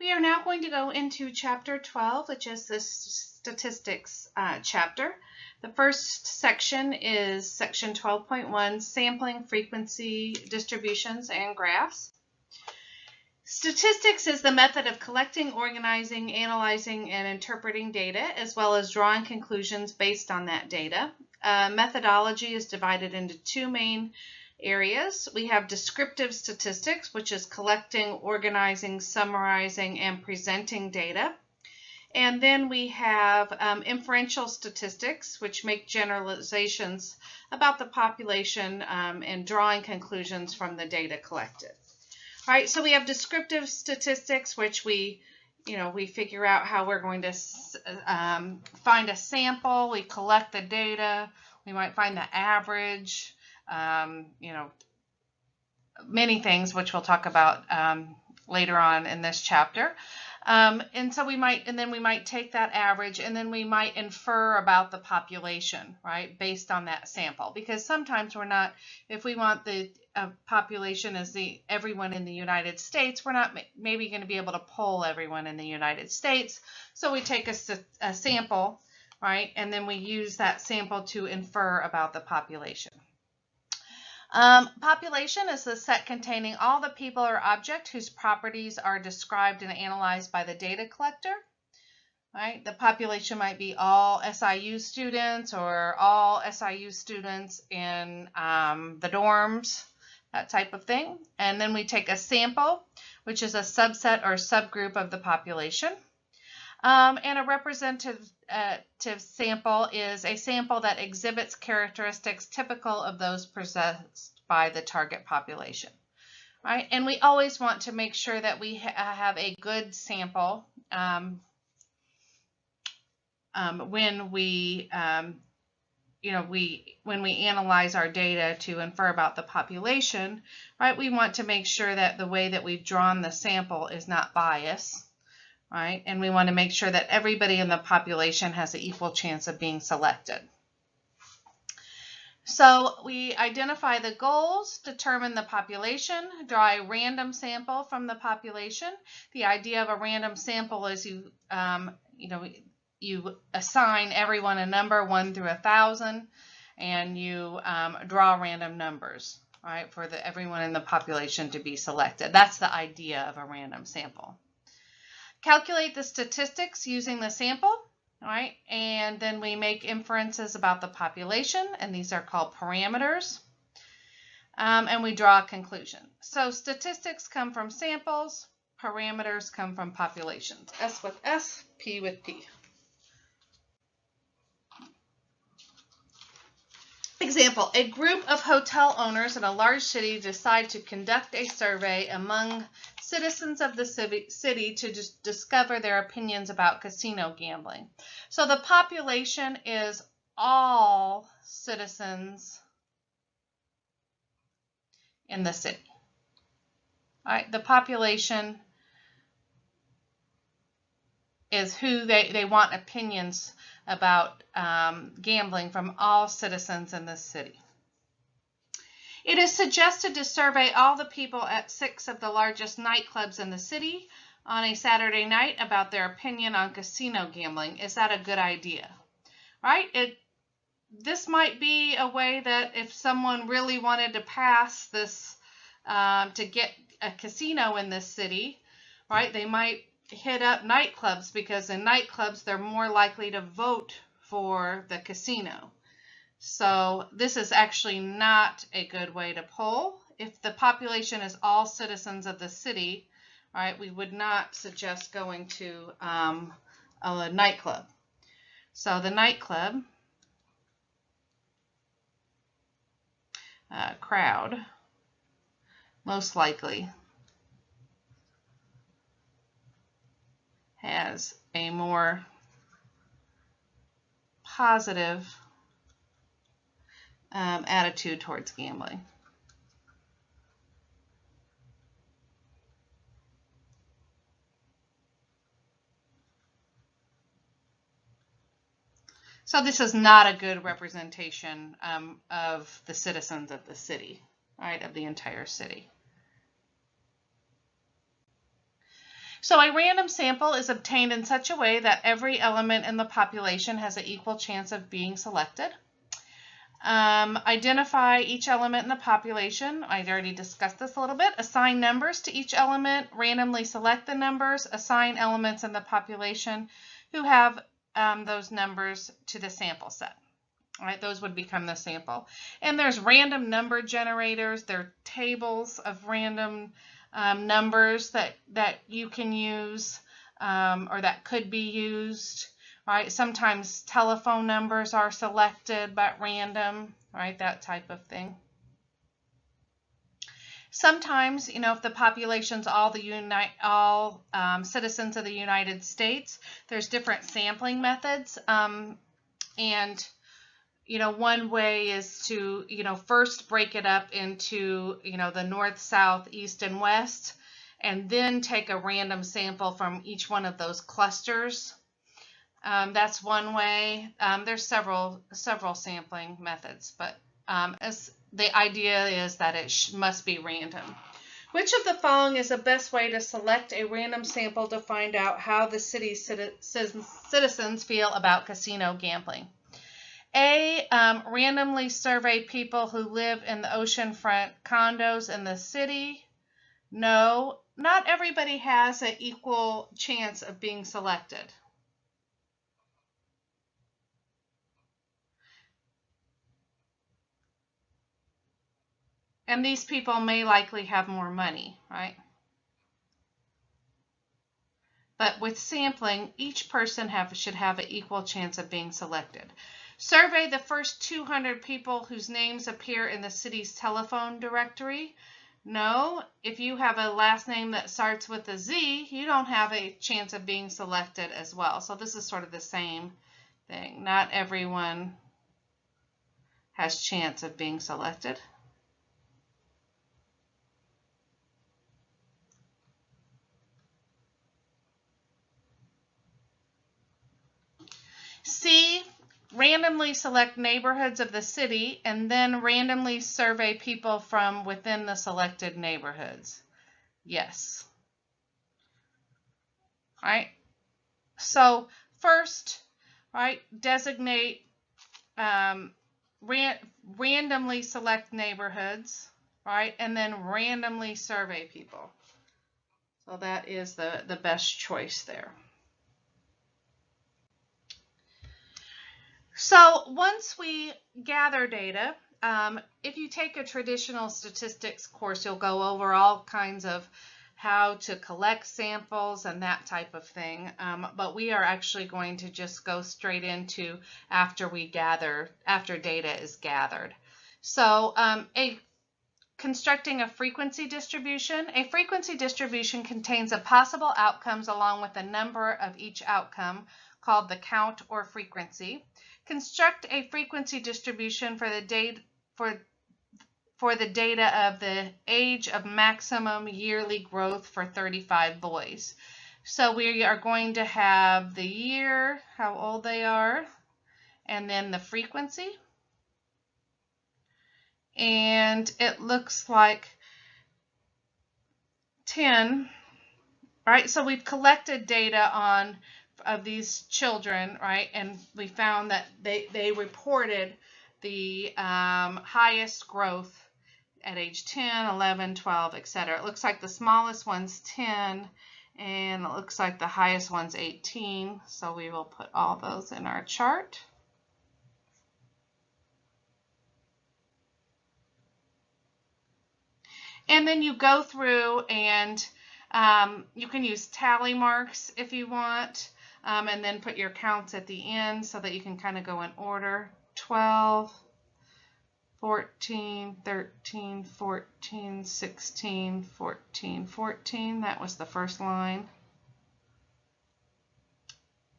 We are now going to go into Chapter 12, which is the statistics chapter. The first section is Section 12.1, Sampling, Frequency, Distributions, and Graphs. Statistics is the method of collecting, organizing, analyzing, and interpreting data, as well as drawing conclusions based on that data. Methodology is divided into two main areas. We have descriptive statistics, which is collecting, organizing, summarizing, and presenting data. And then we have inferential statistics, which make generalizations about the population and drawing conclusions from the data collected. All right, so we have descriptive statistics, which we figure out how we're going to find a sample. We collect the data. We might find the average. Many things, which we'll talk about later on in this chapter. And so we might take that average, and then we might infer about the population, right, based on that sample. Because sometimes we're not, if we want the population as everyone in the United States, we're not maybe going to be able to poll everyone in the United States. So we take a sample, right, and then we use that sample to infer about the population. Population is the set containing all the people or object whose properties are described and analyzed by the data collector. Right? The population might be all SIU students or all SIU students in the dorms, that type of thing. And then we take a sample, which is a subset or subgroup of the population. And a representative sample is a sample that exhibits characteristics typical of those possessed by the target population. Right? And we always want to make sure that we have a good sample when we analyze our data to infer about the population. Right? We want to make sure that the way that we've drawn the sample is not biased. Right? And we want to make sure that everybody in the population has an equal chance of being selected. So we identify the goals, determine the population, draw a random sample from the population. The idea of a random sample is you assign everyone a number 1 through 1,000, and you draw random numbers, right, for everyone in the population to be selected. That's the idea of a random sample. Calculate the statistics using the sample, right? And then we make inferences about the population, and these are called parameters. And we draw a conclusion. So statistics come from samples, parameters come from populations. S with S, P with P. Example, a group of hotel owners in a large city decide to conduct a survey among citizens of the city to discover their opinions about casino gambling. So the population is all citizens in the city. All right, the population is who they want opinions about gambling from all citizens in the city. It is suggested to survey all the people at 6 of the largest nightclubs in the city on a Saturday night about their opinion on casino gambling. Is that a good idea? Right? This might be a way that if someone really wanted to pass this to get a casino in this city, right, they might hit up nightclubs, because in nightclubs they're more likely to vote for the casino. So this is actually not a good way to poll. If the population is all citizens of the city, right, we would not suggest going to a nightclub. So the nightclub crowd most likely has a more positive attitude towards gambling. So this is not a good representation of the citizens of the city, right, of the entire city. So a random sample is obtained in such a way that every element in the population has an equal chance of being selected. Identify each element in the population. I already discussed this a little bit. Assign numbers to each element. Randomly select the numbers. Assign elements in the population who have those numbers to the sample set. All right, those would become the sample. And there's random number generators. There are tables of random numbers that you can use or that could be used. Right, sometimes telephone numbers are selected but random, right, that type of thing. Sometimes, if the population's all citizens of the United States, there's different sampling methods, and one way is to first break it up into the north, south, east, and west, and then take a random sample from each one of those clusters. That's one way. There's several sampling methods, but as the idea is that it must be random. Which of the following is the best way to select a random sample to find out how the city's citizens feel about casino gambling? A, randomly survey people who live in the oceanfront condos in the city. No, not everybody has an equal chance of being selected. And these people may likely have more money, right? But with sampling, each person should have an equal chance of being selected. Survey the first 200 people whose names appear in the city's telephone directory. No, if you have a last name that starts with a Z, you don't have a chance of being selected as well. So this is sort of the same thing. Not everyone has chance of being selected. C, randomly select neighborhoods of the city and then randomly survey people from within the selected neighborhoods. Yes. All right. So first, right, designate, randomly select neighborhoods, right, and then randomly survey people. So that is the best choice there. So once we gather data, if you take a traditional statistics course, you'll go over all kinds of how to collect samples and that type of thing. But we are actually going to just go straight into after data is gathered. So constructing a frequency distribution. A frequency distribution contains the possible outcomes along with the number of each outcome, called the count or frequency. Construct a frequency distribution for the data of the age of maximum yearly growth for 35 boys. So we are going to have the year, how old they are, and then the frequency. And it looks like 10, right? So we've collected data of these children, right? And we found that they reported the highest growth at age 10, 11, 12, etc. It looks like the smallest one's 10, and it looks like the highest one's 18. So we will put all those in our chart. And then you go through and you can use tally marks if you want, and then put your counts at the end so that you can kind of go in order. 12, 14, 13, 14, 16, 14, 14. That was the first line.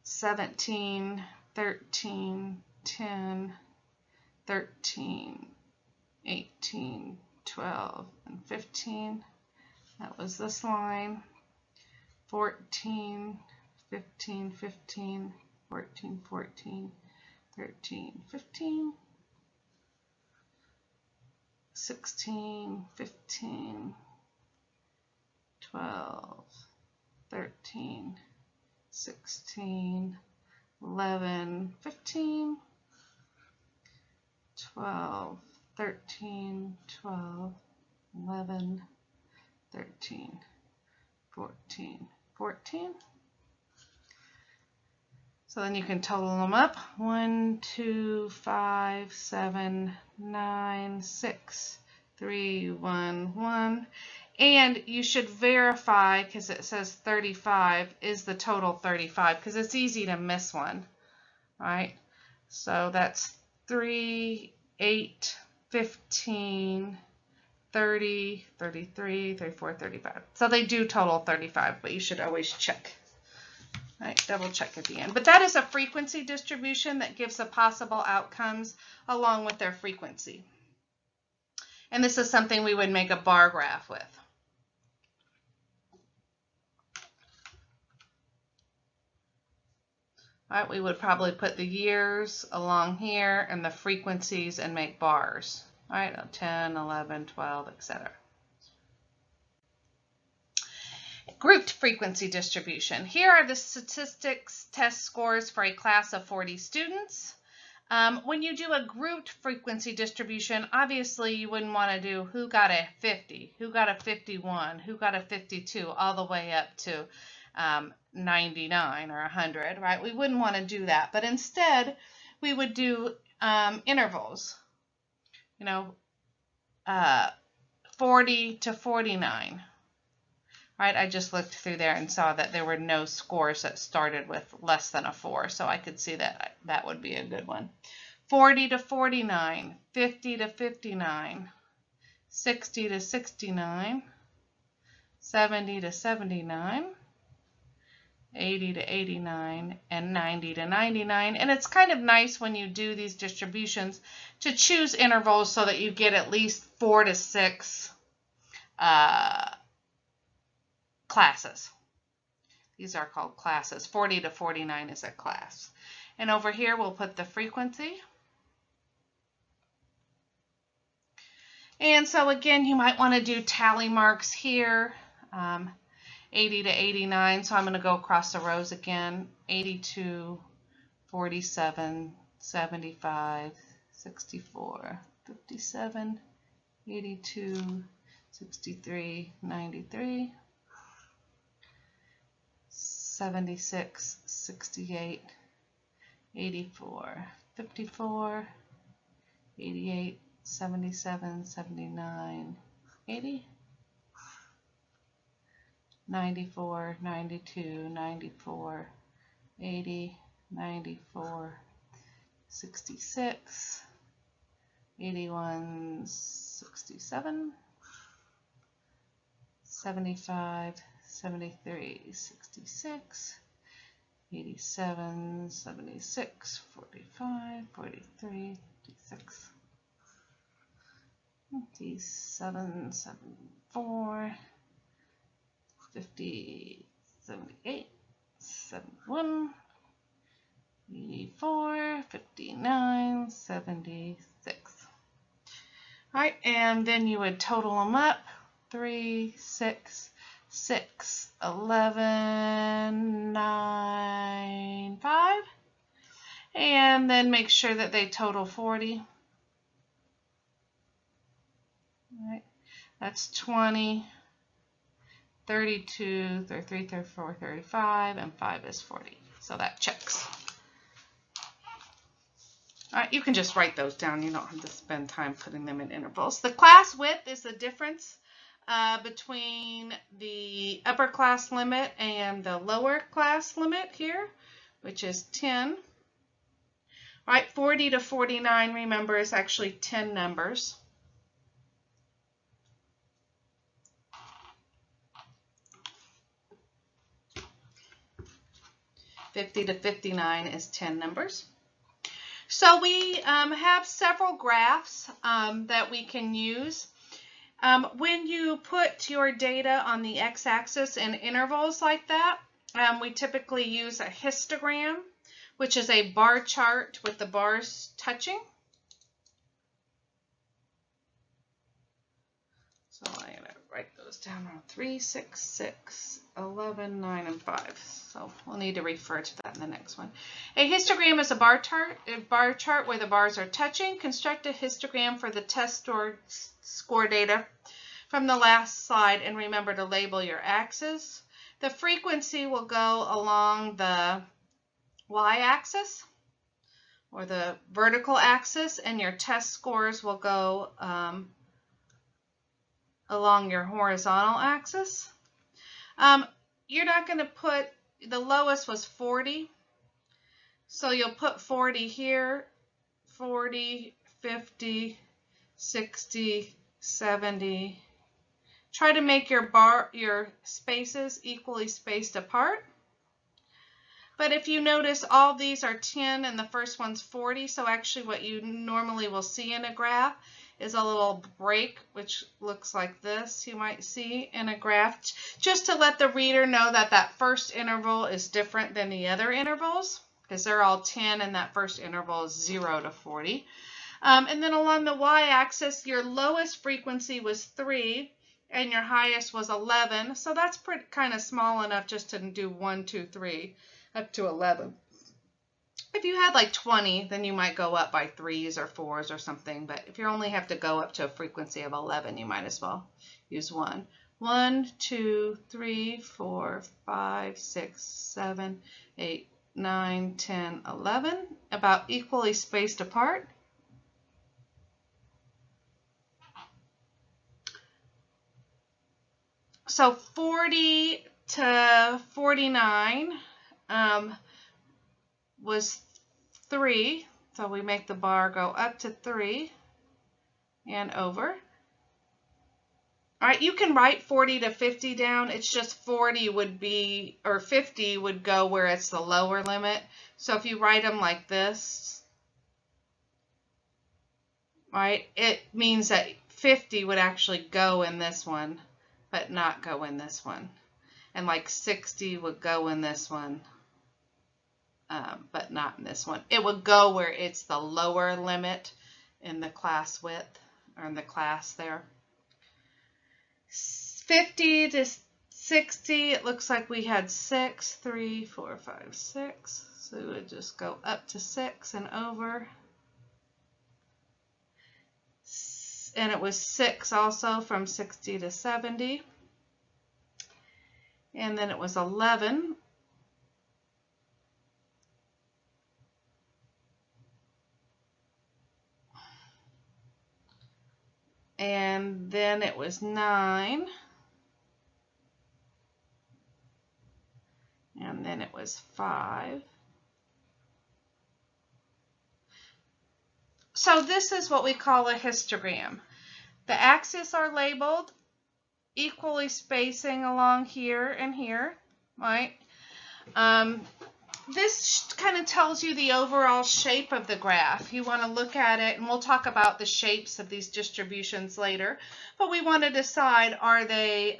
17, 13, 10, 13, 18, 12, and 15. That was this line. 14, 15, 15, 14, 14, 13, 15, 16, 15, 12, 13, 16, 11, 15, 12, 13, 12, 11, 13, 14, 14. So then you can total them up. 1, 2, 5, 7, 9, 6, 3, 1, 1. And you should verify, because it says 35, is the total 35? Because it's easy to miss one, right? So that's 3, 8, 15, 30, 33, 34, 35. So they do total 35, but you should always check. Right, double check at the end. But that is a frequency distribution that gives the possible outcomes along with their frequency. And this is something we would make a bar graph with. All right, we would probably put the years along here and the frequencies and make bars. All right, 10, 11, 12, etc. Grouped frequency distribution. Here are the statistics test scores for a class of 40 students. When you do a grouped frequency distribution, obviously you wouldn't want to do who got a 50, who got a 51, who got a 52, all the way up to 99 or 100, right? We wouldn't want to do that, but instead we would do intervals, 40 to 49. Right, I just looked through there and saw that there were no scores that started with less than a 4, so I could see that that would be a good one. 40 to 49, 50 to 59, 60 to 69, 70 to 79, 80 to 89, and 90 to 99. And it's kind of nice when you do these distributions to choose intervals so that you get at least 4 to 6 classes. These are called classes. 40 to 49 is a class. And over here we'll put the frequency. And so again, you might want to do tally marks here. 80 to 89, so I'm going to go across the rows again. 82, 47, 75, 64, 57, 82, 63, 93, 76, 68, 84, 54, 88, 77, 79, 80, 94, 92, 94, 80, 94, 66, 81, 67, 75, 73, 66, 87, 76, 45, 43, 56, 57, 74, 50, 78, 71, 84, 59, 76. All right, and then you would total them up. 3, 6, 6, 11, 9, 5. And then make sure that they total 40. All right, that's 20. 32, 33, 34, 35, and 5 is 40. So that checks. All right, you can just write those down. You don't have to spend time putting them in intervals. The class width is the difference between the upper class limit and the lower class limit here, which is 10. All right, 40 to 49, remember, is actually 10 numbers. 50 to 59 is 10 numbers. So we have several graphs that we can use. When you put your data on the x-axis in intervals like that, we typically use a histogram, which is a bar chart with the bars touching. So I'm going to write those down on 3, 6, 6, 11, 9, and 5. So we'll need to refer to that in the next one. A histogram is a bar chart where the bars are touching. Construct a histogram for the test score data from the last slide, and remember to label your axes. The frequency will go along the y-axis or the vertical axis, and your test scores will go along your horizontal axis. You're not going to put, the lowest was 40, so you'll put 40 here, 40, 50, 60, 70. Try to make your spaces equally spaced apart. But if you notice, all these are 10 and the first one's 40, so actually what you normally will see in a graph is a little break, which looks like this, you might see in a graph, just to let the reader know that that first interval is different than the other intervals, because they're all 10 and that first interval is 0 to 40. And then along the y-axis, your lowest frequency was 3 and your highest was 11, so that's kind of small enough just to do 1, 2, 3 up to 11. If you had like 20, then you might go up by 3s or 4s or something, but if you only have to go up to a frequency of 11, you might as well use 1. 1, 2, 3, 4, 5, 6, 7, 8, 9, 10, 11, about equally spaced apart. So 40 to 49 was 3, so we make the bar go up to 3 and over. All right, you can write 40 to 50 down. It's just 40 would be, or 50 would go where it's the lower limit. So if you write them like this, right, it means that 50 would actually go in this one, but not go in this one. And like 60 would go in this one, but not in this one. It would go where it's the lower limit in the class width, or in the class there. 50 to 60, it looks like we had 6, 3, 4, 5, 6. So we would just go up to 6 and over. And it was 6 also from 60 to 70. And then it was 11. And then it was 9. And then it was 5. So this is what we call a histogram. The axes are labeled, equally spacing along here and here, right? This kind of tells you the overall shape of the graph. You want to look at it, and we'll talk about the shapes of these distributions later, but we want to decide, are they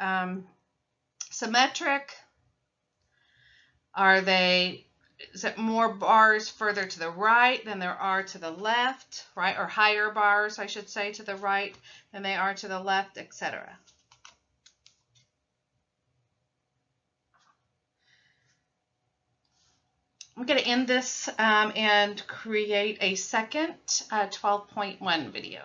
symmetric? Is it more bars further to the right than there are to the left, right? Or higher bars, I should say, to the right than they are to the left, etc. I'm going to end this and create a second 12.1 video.